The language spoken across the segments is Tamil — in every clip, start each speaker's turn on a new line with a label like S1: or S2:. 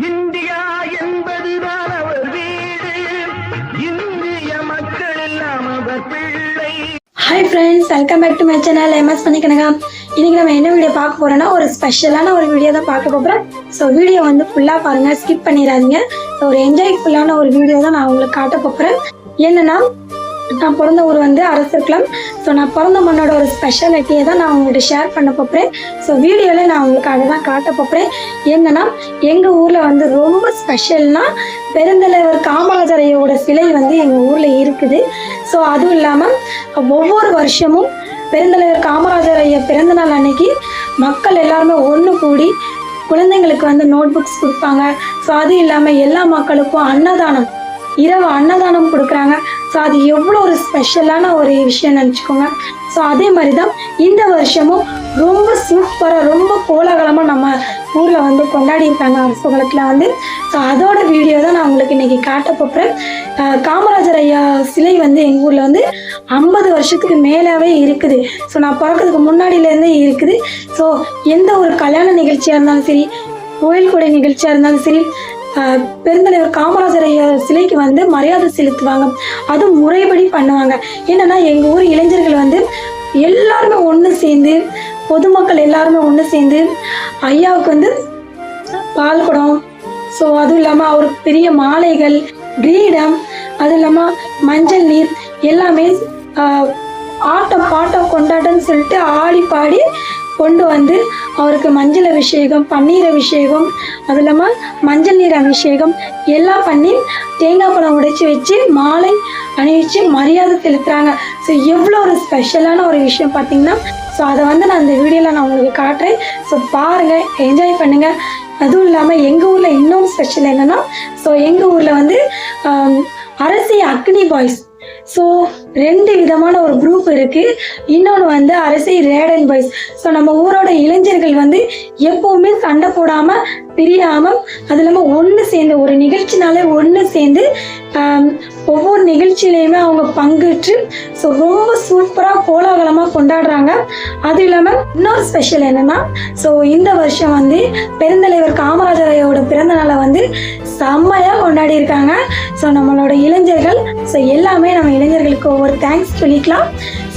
S1: இந்தியா என்பதுதான் அவர் வீடு, இந்திய மக்கள் எல்லாம் அவர் பிள்ளை.
S2: Hi friends, welcome back to my channel எம்எஸ் பண்ணிக்கணுங்க. இன்றைக்கி நம்ம என்ன வீடியோ பார்க்க போகிறோன்னா ஒரு ஸ்பெஷலான ஒரு வீடியோ தான் பார்க்க போகிறோம். ஸோ வீடியோ வந்து ஃபுல்லாக பாருங்கள், ஸ்கிப் பண்ணிடாதீங்க. ஸோ ஒரு என்ஜாய்ஃபுல்லான ஒரு வீடியோ தான் நான் உங்களுக்கு காட்ட போகிறேன். என்னென்னா, நான் பிறந்த ஊர் வந்து அரசர்குளம். ஸோ நான் பிறந்த மண்ணோட ஒரு ஸ்பெஷாலிட்டியை தான் நான் உங்கள்கிட்ட ஷேர் பண்ண போகிறேன். ஸோ வீடியோவில் நான் உங்களுக்கு அதை தான் காட்ட போகிறேன். என்னென்னா, எங்கள் ஊரில் வந்து ரொம்ப ஸ்பெஷல்னால் பெருந்தலைவர் காமராஜர் ஐயாவோட சிலை வந்து எங்கள் ஊரில் இருக்குது. ஸோ அதுவும் இல்லாமல் ஒவ்வொரு வருஷமும் பெருந்தலைவர் காமராஜர் ஐயா பிறந்த நாள் அன்னைக்கு மக்கள் எல்லாருமே ஒன்று கூடி குழந்தைங்களுக்கு வந்து நோட் புக்ஸ் கொடுப்பாங்க. ஸோ அதுவும் இல்லாமல் எல்லா மக்களுக்கும் அன்னதானம், இரவு அன்னதானம் கொடுக்குறாங்க. ஸோ அது எவ்வளோ ஒரு ஸ்பெஷலான ஒரு விஷயம் நினச்சிக்கோங்க. ஸோ அதே மாதிரி தான் இந்த வருஷமும் ரொம்ப சூப்பராக, ரொம்ப கோலாகலமாக நம்ம ஊரில் வந்து கொண்டாடி இருக்காங்க அரசகுலத்தில் வந்து. ஸோ அதோட வீடியோ தான் நான் உங்களுக்கு இன்றைக்கி காட்ட போகிறேன். காமராஜர் ஐயா சிலை வந்து எங்கள் ஊரில் வந்து 50 வருஷத்துக்கு மேலாவே இருக்குது. ஸோ நான் பிறக்கிறதுக்கு முன்னாடியிலேருந்தே இருக்குது. ஸோ எந்த ஒரு கல்யாண நிகழ்ச்சியாக இருந்தாலும் சரி, கோயில் கொடை நிகழ்ச்சியாக இருந்தாலும் சரி, பெருந்தலைவர் காமராஜர் ஐயா சிலைக்கு வந்து மரியாதை செலுத்துவாங்க. அதுவும் முறைப்படி பண்ணுவாங்க. என்னென்னா, எங்கள் ஊர் இளைஞர்கள் வந்து எல்லாருமே ஒன்று சேர்ந்து, பொதுமக்கள் எல்லாருமே ஒன்று சேர்ந்து ஐயாவுக்கு வந்து பால் குடம், ஸோ அதுவும் இல்லாமல் அவருக்கு பெரிய மாலைகள், கிரீடம், அதுவும் இல்லாமல் மஞ்சள் நீர் எல்லாமே ஆட்டம் பாட்டம் கொண்டாட்டம்னு சொல்லிட்டு ஆடி பாடி கொண்டு வந்து அவருக்கு மஞ்சள் அபிஷேகம், பன்னீர் அபிஷேகம், அது இல்லாமல் மஞ்சள் நீர் அபிஷேகம் எல்லாம் பண்ணி தேங்காய் பழம் உடைச்சி வச்சு மாலை அணிவிச்சு மரியாதை செலுத்துகிறாங்க. ஸோ எவ்வளோ ஒரு ஸ்பெஷலான ஒரு விஷயம் பார்த்தீங்கன்னா. ஸோ அதை வந்து நான் இந்த வீடியோவில் நான் உங்களுக்கு காட்டுறேன். ஸோ பாருங்கள், என்ஜாய் பண்ணுங்கள். அதுவும் இல்லாமல் எங்கள் ஊரில் இன்னொரு ஸ்பெஷல் என்னென்னா, ஸோ எங்கள் ஊரில் வந்து அரசி அக்னி பாய்ஸ், ஸோ 2 விதமான ஒரு குரூப் இருக்குது. இன்னொன்று வந்து அரசி ரேடன் பாய்ஸ். ஸோ நம்ம ஊரோட இளைஞர்கள் வந்து எப்போவுமே சண்டை போடாமல், பிரியாமல், அது இல்லாமல் ஒன்று சேர்ந்து ஒரு நிகழ்ச்சினாலே ஒன்று சேர்ந்து ஒவ்வொரு நிகழ்ச்சியிலையுமே அவங்க பங்குற்று ஸோ ரொம்ப சூப்பராக கோலாகலமாக கொண்டாடுறாங்க. அது இல்லாமல் இன்னொரு ஸ்பெஷல் என்னென்னா, ஸோ இந்த வருஷம் வந்து பெருந்தலைவர் காமராஜர் ஐயாவோட பிறந்த நாளை வந்து செம்மையாக கொண்டாடி இருக்காங்க. ஸோ நம்மளோட இளைஞர்கள், ஸோ எல்லாமே நம்ம இளைஞர்களுக்கு ஒவ்வொரு தேங்க்ஸ் சொல்லிக்கலாம்.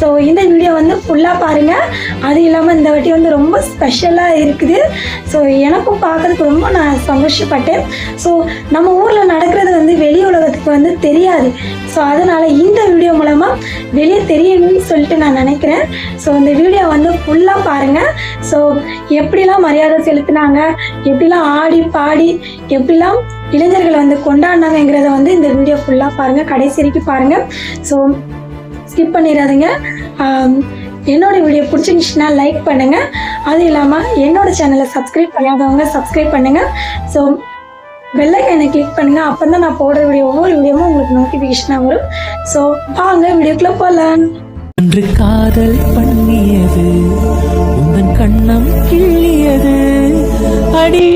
S2: ஸோ இந்த வீடியோ வந்து ஃபுல்லாக பாருங்கள். அது இல்லாமல் இந்த வாட்டி வந்து ரொம்ப ஸ்பெஷலாக இருக்குது. ஸோ எனக்கும் பார்க்குறதுக்கு ரொம்ப நான் சந்தோஷப்பட்டேன். ஸோ நம்ம ஊரில் நடக்கிறது வந்து வெளி உலகத்துக்கு வந்து தெரியாது. ஸோ அதனால் இந்த வீடியோ மூலமாக வெளியே தெரியணும்னு சொல்லிட்டு நான் நினைக்கிறேன். ஸோ இந்த வீடியோ வந்து ஃபுல்லாக பாருங்கள். ஸோ எப்படிலாம் மரியாதை செலுத்தினாங்க, எப்படிலாம் ஆடி பாடி, எப்படிலாம் இளைஞர்கள் வந்து கொண்டாடினாங்கிறத வந்து இந்த வீடியோ ஃபுல்லாக பாருங்கள், கடைசி வரைக்கும் பாருங்கள். ஸோ ஸ்கிப் பண்ணிடாதீங்க. என்னோட வீடியோ பிடிச்சிருந்துச்சுன்னா லைக் பண்ணுங்கள். அது இல்லாமல் என்னோட சேனலை சப்ஸ்கிரைப் பண்ணாதவங்க சப்ஸ்கிரைப் பண்ணுங்கள். ஸோ பெல் ஐகானை கிளிக் பண்ணுங்கள். அப்போ தான் நான் போடுற வீடியோ ஒவ்வொரு வீடியோவும் உங்களுக்கு நோட்டிஃபிகேஷனாக வரும். ஸோ வாங்க வீடியோக்குள்ளே போகலாம்.
S3: அன்று காதல் பண்ணியது உங்கள் கண்ணம் கிள்ளியது அடி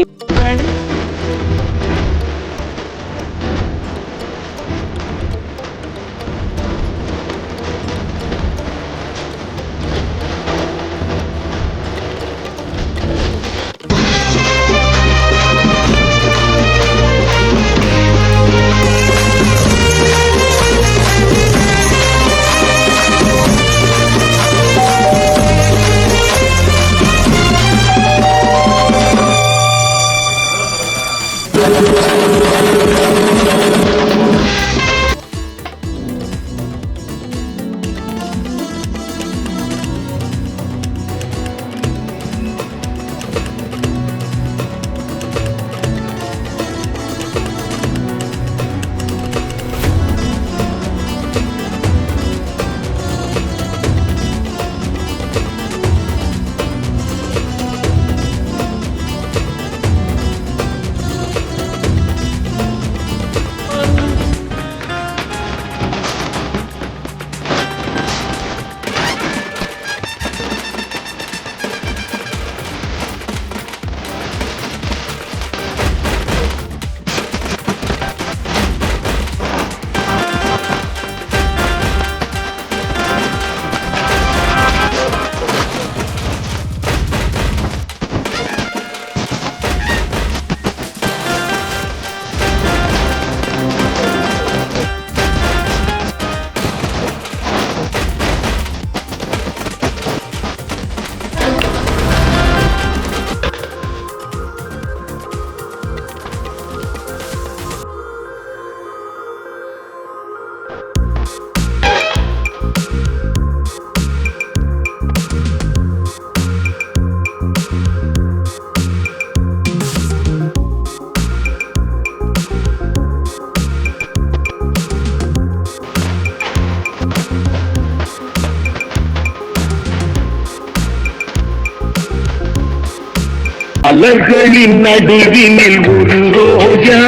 S1: மலர்களின் நடுவினில் ஒரு ரோஜா,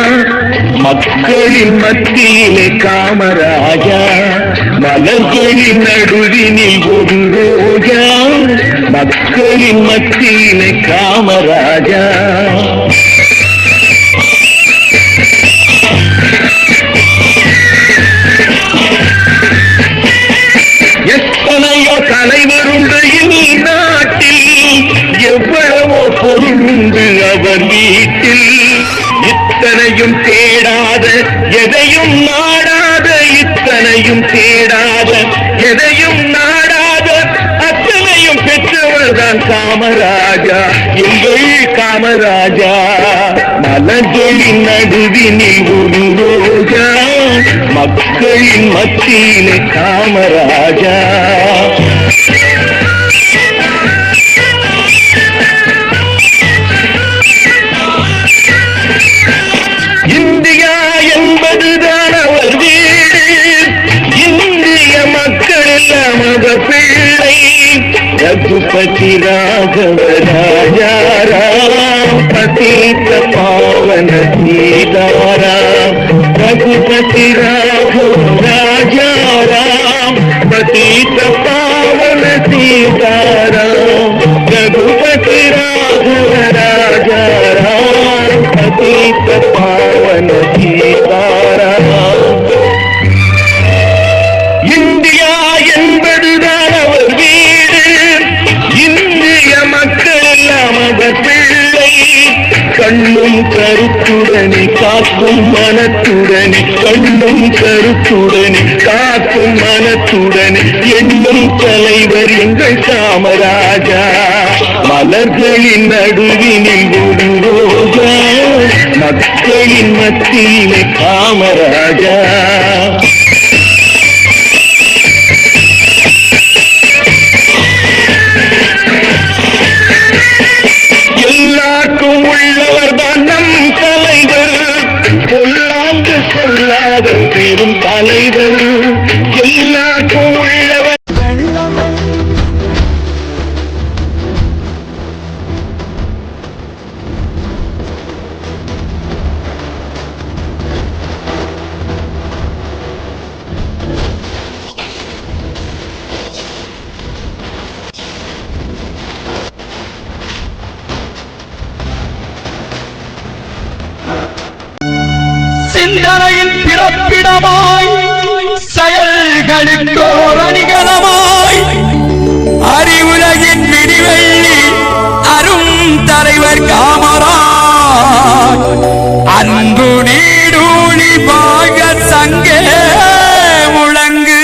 S1: மக்களின் மத்தியிலே காமராஜா. மலர்களின் நடுவினில் ஒரு ரோஜா, மக்களின் மத்தியிலே காமராஜா. எத்தனையோ தலைவருண்டு இந்நாட்டில், எவ்வளவோ பொருளுண்டு அவர் வீட்டில். இத்தனையும் தேடாத எதையும் நாடாத, இத்தனையும் தேடாத எதையும் நாடாத, அத்தனையும் பெற்றவர்தான் காமராஜா, எங்கள் காமராஜா. மலர்களின் நடுவினில் ஒரு ரோஜா, மக்களின் மத்தியிலே காமராஜா. இந்தியா என்பதுதான் அவர் வீடு, இந்திய மக்கள் எல்லாம் அவர் பிள்ளை. ரகுபதி ராகவ ராஜாராம், பதீத பாவன சீதாராம். ரகுபதி ராகவ ராஜாராம், பதீத பாவன சீதாராம். ரகுபதி ராகவ ராஜாராம், பதீத பாவன சீதாராம். இந்தியா என்பதுதான் அவர் வீடு, இந்திய மக்கள் எல்லாம் அவர் பிள்ளை. கண்ணும் கருத்துடனே காக்கும் மனத்துடனே, கண்ணும் கருத்துடனே காக்கும் மனத்துடனே எண்ணும் தலைவர் எங்கள் காமராஜா. மலர்களின் நடுவினில் ஒரு ரோஜா, மக்களின் மத்தியிலே காமராஜா. எல்லாருக்கும் உள்ளவர் தான் நம் தலைவர், பொல்லாங்கு சொல்லாத பெரும் தலைவர். எல்லாருக்கும் உள்ளவர்.
S4: சிந்தனையின் பிறப்பிடமாய், செயல்களுக்கோர் அணிகலமாய், அறிவுலகின் விடிவெள்ளி அரும் தலைவர் காமராஜ். அன்பு நீடூழி பாக சங்கே முழங்கு,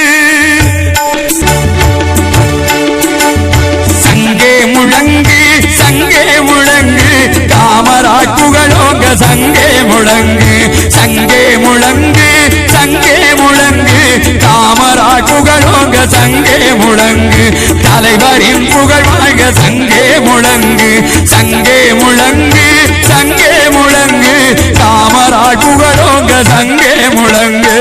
S4: சங்கே முழங்கு, சங்கே முழங்கு, காமராஜ் புகழோங்க சங்கே முழங்கு. சங்கே முழங்கு, சங்கே முழங்கு, காமராஜ் புகழோங்க சங்கே முழங்கு. தலைவரின் புகழ் வாழ்க சங்கே முழங்கு. சங்கே முழங்கு, சங்கே முழங்கு, காமராஜ் புகழோங்க சங்கே முழங்கு.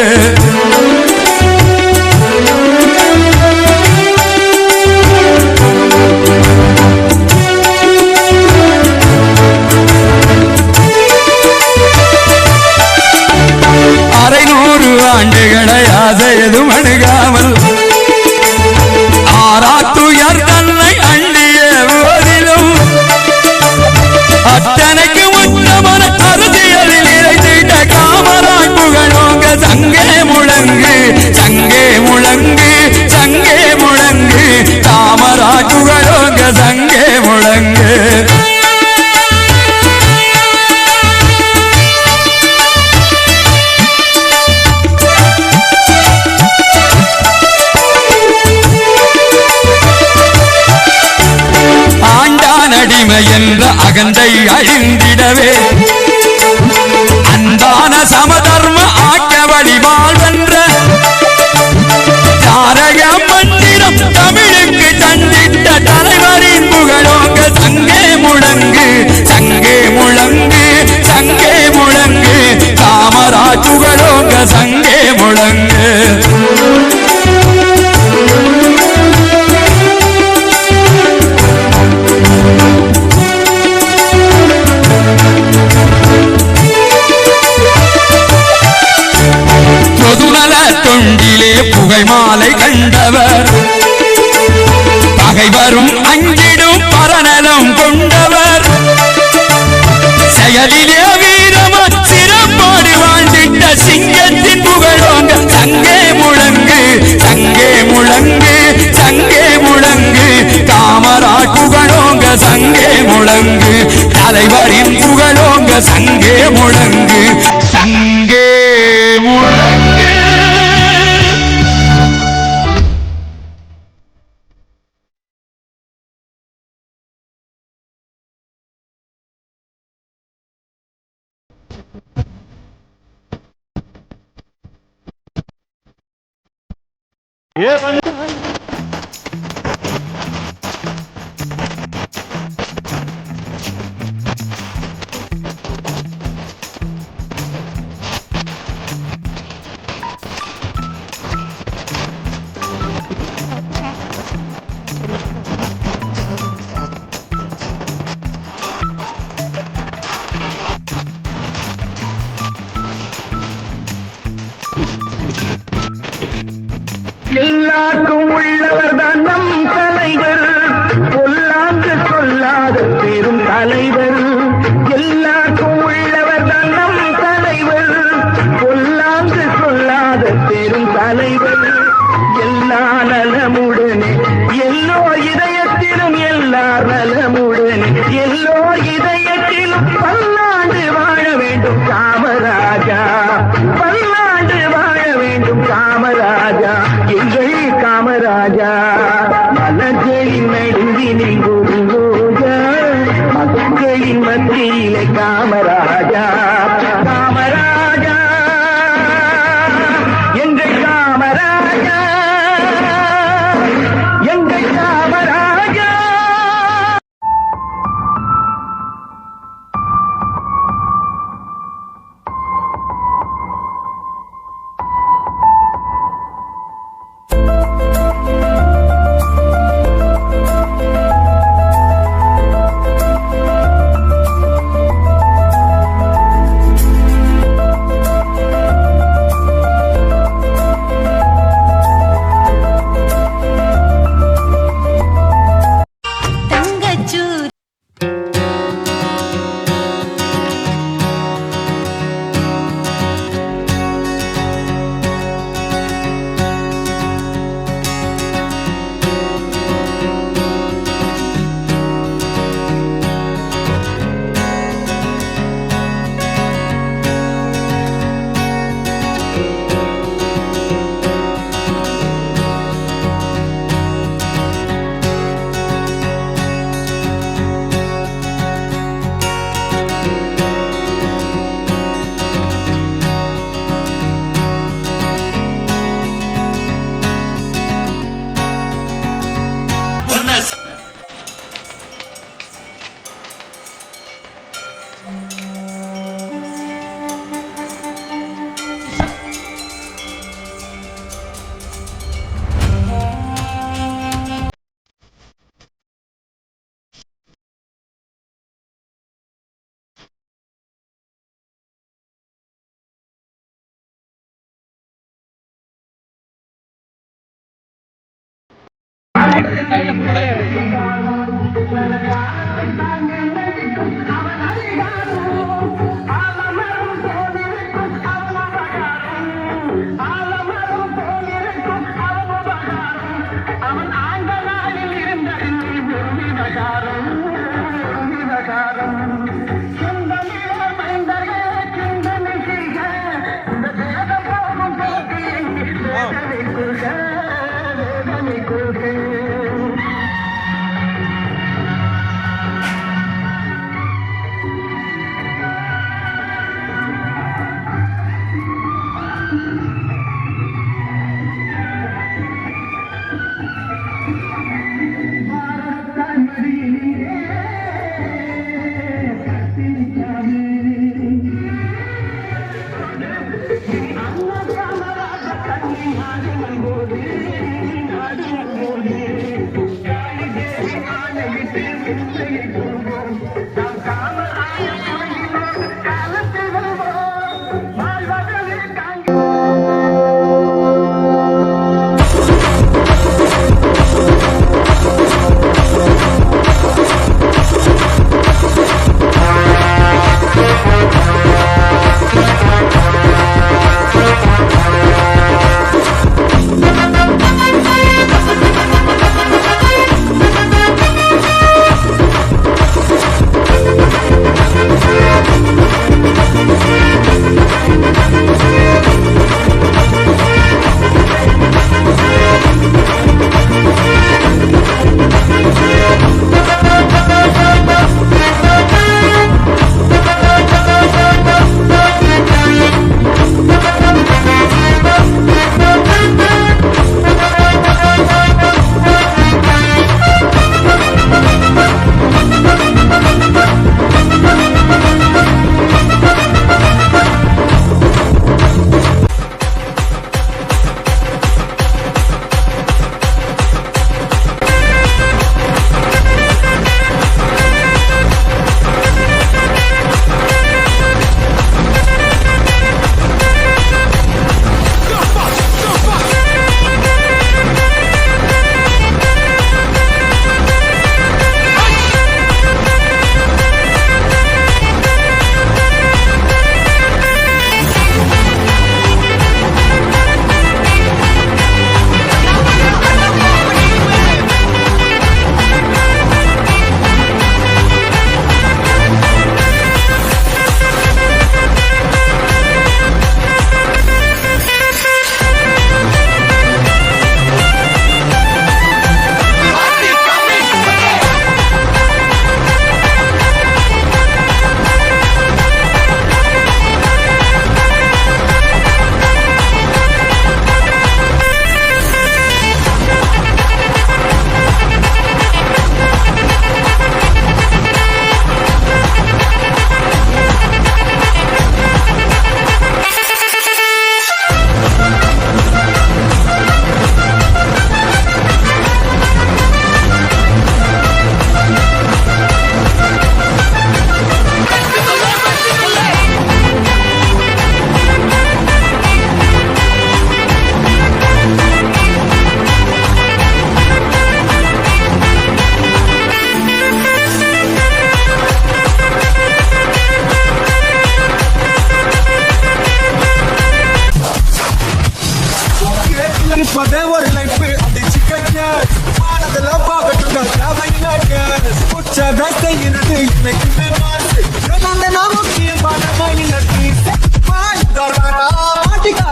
S4: ஆண்டுகளை ஆசையதும் அணுகாமல், ஆராத்துயர் தன்னை அண்டிய போதிலும், அத்தனைக்கு உத்தமன அரசியலில் இறைத்திட்ட காமராஜ் புகழோங்க சங்கே முழங்கு. சங்கே முழங்கு, சங்கே முழங்கு, காமராஜ் புகழோங்க சங்கே முழங்கு. என்ற அகந்தை அழிந்திடவே, அன்பான சமதர்ம ஆக்கவழி வாழ்வென்ற தாரக மந்திரம் தமிழுக்கு தந்திட்ட தலைவரின் புகழோங்க சங்கே முழங்கு. சங்கே முழங்கு, சங்கே முழங்கு, காமராஜ் புகழோங்க சங்கே முழங்கு. மாலை கண்டவர் பகைவரும் அஞ்சிடும் பரநலம் கொண்டவர் செயலிலே வீரமா சிறப்பாடு வாழ்ந்திட்ட சிங்கத்தின் புகழோங்க சங்கே முழங்கு சங்கே முழங்கு சங்கே முழங்கு காமராஜ் புகழோங்க சங்கே முழங்கு தலைவரின் புகழோங்க சங்கே முழங்கு சங்கே முழங்கு.
S1: எல்லாருக்கும் உள்ளவர் தான் நம் தலைவர், பொல்லாங்கு சொல்லாத பெரும் தலைவர். எல்லாருக்கும் உள்ளவர் தான் நம் தலைவர், பொல்லாங்கு சொல்லாத பெரும் தலைவர். எல்லா நலமுடனே எல்லோ இதயத்திலும், எல்லார் நலமுடனே எல்லோ இதயத்திலும் பல்லாண்டு வாழ வேண்டும் காமராஜா, பல்லாண்டு வாழ வேண்டும் காமராஜா, எங்கள் காமராஜா. மலர்களின் நடுவினில் ஒரு ரோஜா, மக்களின் மத்தியிலே காமராஜா, காமராஜா, எங்கள் காமராஜா, எங்கள் காமராஜா.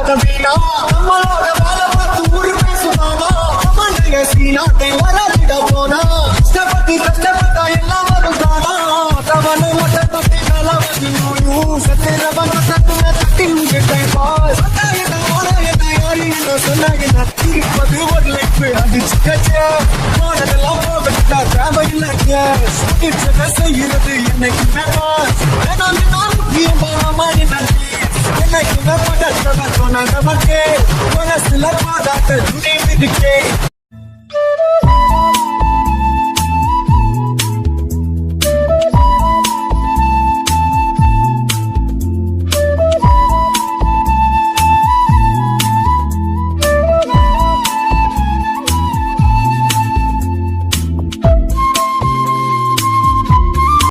S5: பார்த்த வீணா நம்மளோட வேலை பார்த்து ஊரு பேசுவானா நம்மளுடைய சீனாட்டை வராதிட போனா கஷ்டப்பட்டு கஷ்டப்பட்டா எல்லாம் வரும் தானா தவணை மட்டும் தொட்டி நல்லா வந்து சத்திரவன் தட்டி விட்டேன் பாஸ் என்ன யாரு என்ன சொன்னாங்க இருப்பது ஒரு லைஃப் அடிச்சு கச்சா போனதெல்லாம் போகட்டா தேவையில்லை செய்யறது என்னைக்கு என்னைக்கு சொன்ன நமக்கு மனசுல பாதாட்ட துணை இருக்கே